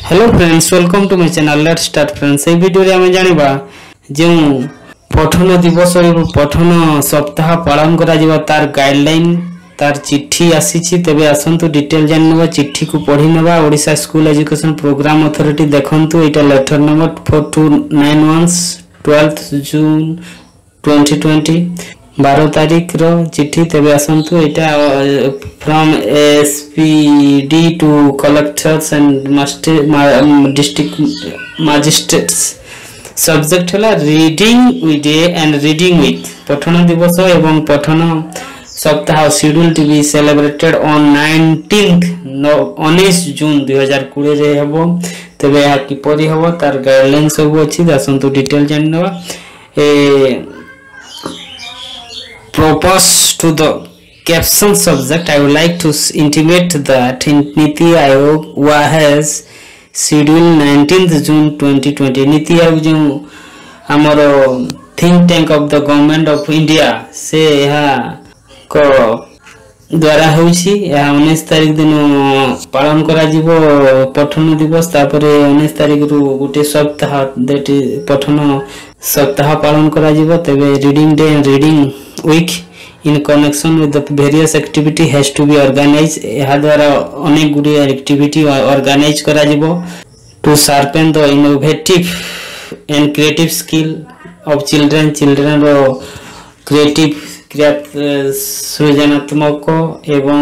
Hello friends, welcome to my channel. Let's start friends. ए video रे हम जानिबा जे पठन दिवस और पठन सप्ताह पालन करा जिवा तार गाइडलाइन तार चिट्ठी आसीछि। तबे आसंतु डिटेल जाननबा, चिट्ठी को पढी नबा। Odisha school education programme authority देखंतु एटा लेटर नंबर 4291 12th जून 2020 12 तारीख रो चिट्ठी। तबे आसंतु एटा from SPD to collectors and district magistrates. Subject हला reading with day and reading with. पठन दिवस एवं पठन सप्ताह schedule to be celebrated on 19 June 2020 रे हबो। तबे या किपरि हबो तार गाइडलाइन सब अछि। आसंतु detail जाननबा। Propose to the caption subject, I would like to intimate that Niti Aayog has scheduled 19th June 2020। NITI Aayog जो हमारो think tank of the government of India से यहाँ को द्वारा होउछि। यहाँ 19 तारीख दिन पालन करा जीवो पठन दिवस। तापरे 19 तारीख रु गुटे सप्ताह दैट पठन सप्ताह पालन करा जीवो। तबे reading day and reading week in connection with the various activity has to be organized। यह द्वारा अनेक गुडी एक्टिविटी ऑर्गेनाइज करा जिवो to sharpen the innovative and creative skill of children रो क्रिएटिव सृजनात्मक एवं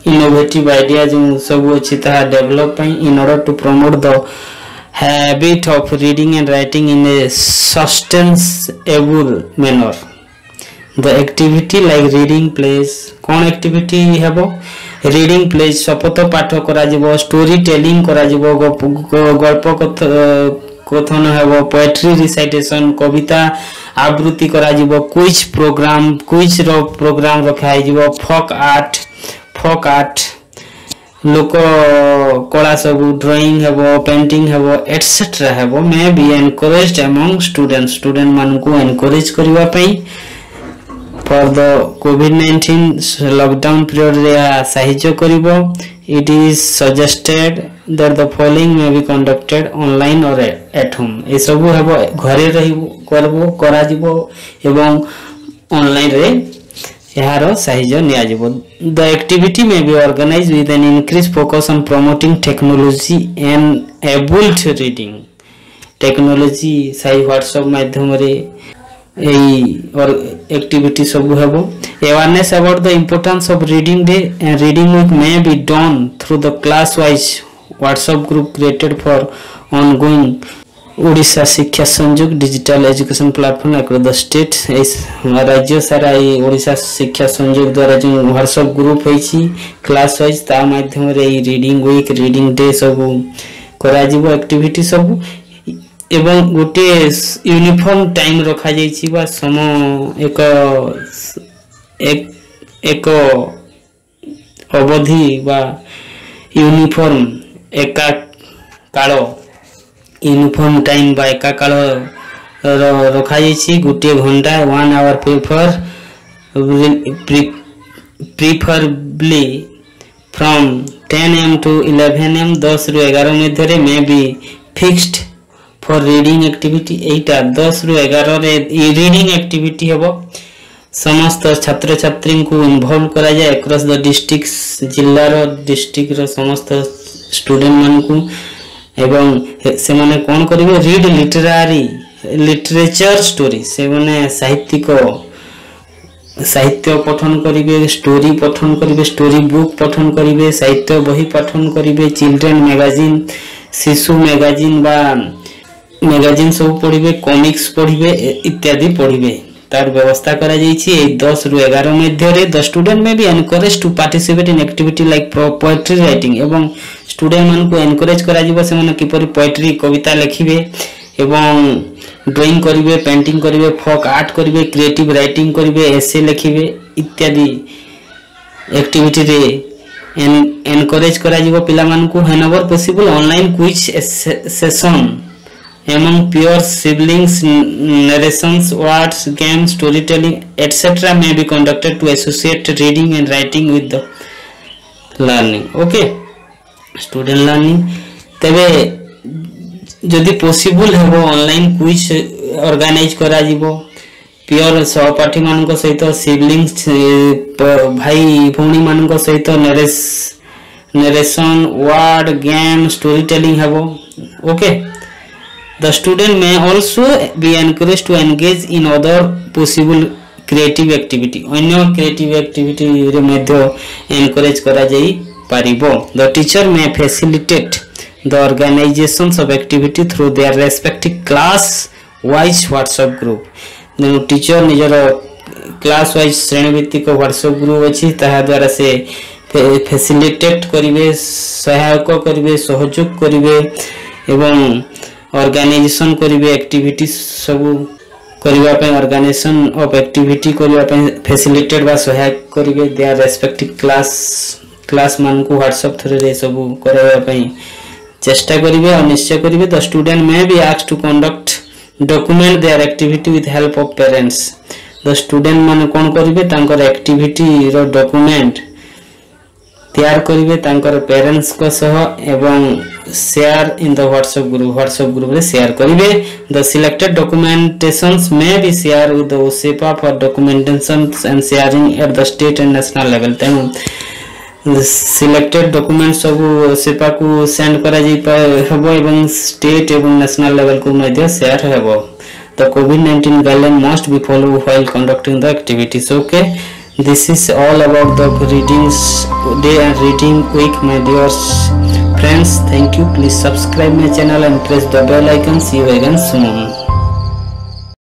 इनोवेटिव आइडिया जो सब अछि ता develop in order to promote the habit of reading and writing in a sustainable manner। The activity like reading plays, कौन activity हेबो? Reading pledge शपथ पाठ करा जिवो, स्टोरी टेलिंग करा जिवो, गल्प कथन हेबो, पोएट्री रिसाइटेशन कविता आवृत्ति करा जिवो, क्विज रो प्रोग्राम रखा जिवो, फोक आर्ट लोक कला सब ड्राइंग हेबो, पेंटिंग हेबो एटसेट्रा हेबो। May be encouraged among student मान को एनकरेज करबा पई for the COVID-19 lockdown period रे साहाय्य करिवो। It is suggested that the following may be conducted online or at home। ए सब हेबो घरे रहिबो करबो करा जिवो एवं ऑनलाइन रे यारो साहाय्य निया जिवो। The activity may be organized with an increased focus on promoting technology and enabled reading। Technology सही व्हाट्सएप माध्यम रे और एक्टिविटी सब हेबो। Awareness about the importance of reading day and reading week may be done through the class wise WhatsApp group created for ongoing Odisha Shiksha Sanjog digital education platform across the state. राज्य सारा ओडिशा शिक्षा संयोग द्वारा जो व्हाट्सएप ग्रुप होइछि class wise ता माध्यम रे reading week reading day सब करा जिवो एक्टिविटी सब एवं गोटे यूनिफॉर्म टाइम रखा जाइछि बा सम एक अवधि बा यूनिफॉर्म एका काल यूनिफॉर्म टाइम बा एका काल रखा जाइछि। गोटे घंटा 1 hour preferably from 10 am to 11 am 10 रु 11 मध्य रे may be fixed for reading activity. एटा 10 रु 11 रे रीडिंग एक्टिविटी हेबो। समस्त छात्र छात्री को इन्वॉल्व करा जाय अक्रॉस द डिस्ट्रिक्ट जिल्ला रो डिस्ट्रिक्ट रो समस्त स्टूडेंट मान को एवं से माने कोन करिवे रीड लिटरेचर स्टोरी। से माने साहित्य पठन करिवे, स्टोरी पठन करिवे, स्टोरी बुक पठन करिवे, साहित्य बही पठन करिवे, चिल्ड्रन मैगजीन शिशु मैगजीन बा मैगजीन सब पढ़िबे, कॉमिक्स पढ़िबे इत्यादि पढ़िबे तार व्यवस्था करा जाइछि। 10 रु 11 मध्य रे द स्टूडेंट में भी encourage to participate in activity like poetry writing. एवं स्टूडेंट मान को एनकरेज करा जिवो से माने किपरि पोएट्री कविता लिखिबे एवं ड्राइंग करिवे, पेंटिंग करिवे, फोक आर्ट करिवे, क्रिएटिव राइटिंग करिवे, एसे लिखिबे इत्यादि एक्टिविटी रे एनकरेज करा जिवो पिला मान को। Whenever possible online quiz session among peers, siblings, narrations, words, games, storytelling, etc. may be conducted to associate reading and writing with the learning। Okay, student learning। तेबे जदि पॉसिबल हेबो ऑनलाइन क्विज ऑर्गेनाइज करा जिवो पियर सहपाठी मानक सहित siblings भाई भौणी मानक सहित narration word game story telling हेबो okay the student may also be encourage to engage in other possible creative activity अन्य क्रिएटिव एक्टिविटी रे मध्ये एनकरेज करा जाई पारिबो the teacher may facilitate the organizations of activity through their respective class wise WhatsApp group जो teacher निजर class wise श्रेणी भित्तिक WhatsApp group अछि ताहा द्वारा से फैसिलिटेट करिवे सहायक करिवे सहयोग करिवे एवं ऑर्गेनाइजेशन करिवे एक्टिविटी सब करिवा पे ऑर्गेनाइजेशन ऑफ एक्टिविटी करिवा पे फैसिलिटेट बा सहायक करिवे देयर रेस्पेक्टिव क्लास मान को WhatsApp थ्रू रे सब करबा पे चेष्टा करिवे और निश्चय करिवे the student may be asked to conduct document their activity with help of parents the student माने कोन करिवे तांकर एक्टिविटी रो डॉक्यूमेंट तैयार करिवे तांकर पेरेंट्स को सह एवं share in the WhatsApp group रे शेयर करिवे the selected documentations may be share with the OSEPA for documentation and sharing at the state and national level तेनु सिलेक्टेड डॉक्यूमेंट सब OSEPA को सेंड करा जी हबो एवं स्टेट एवं नेशनल लेवल को मध्ये शेयर हबो the COVID-19 guideline must be followed while conducting the activities okay this is all about the readings day and reading week my dear friends thank you please subscribe my channel and press the bell icon see you again soon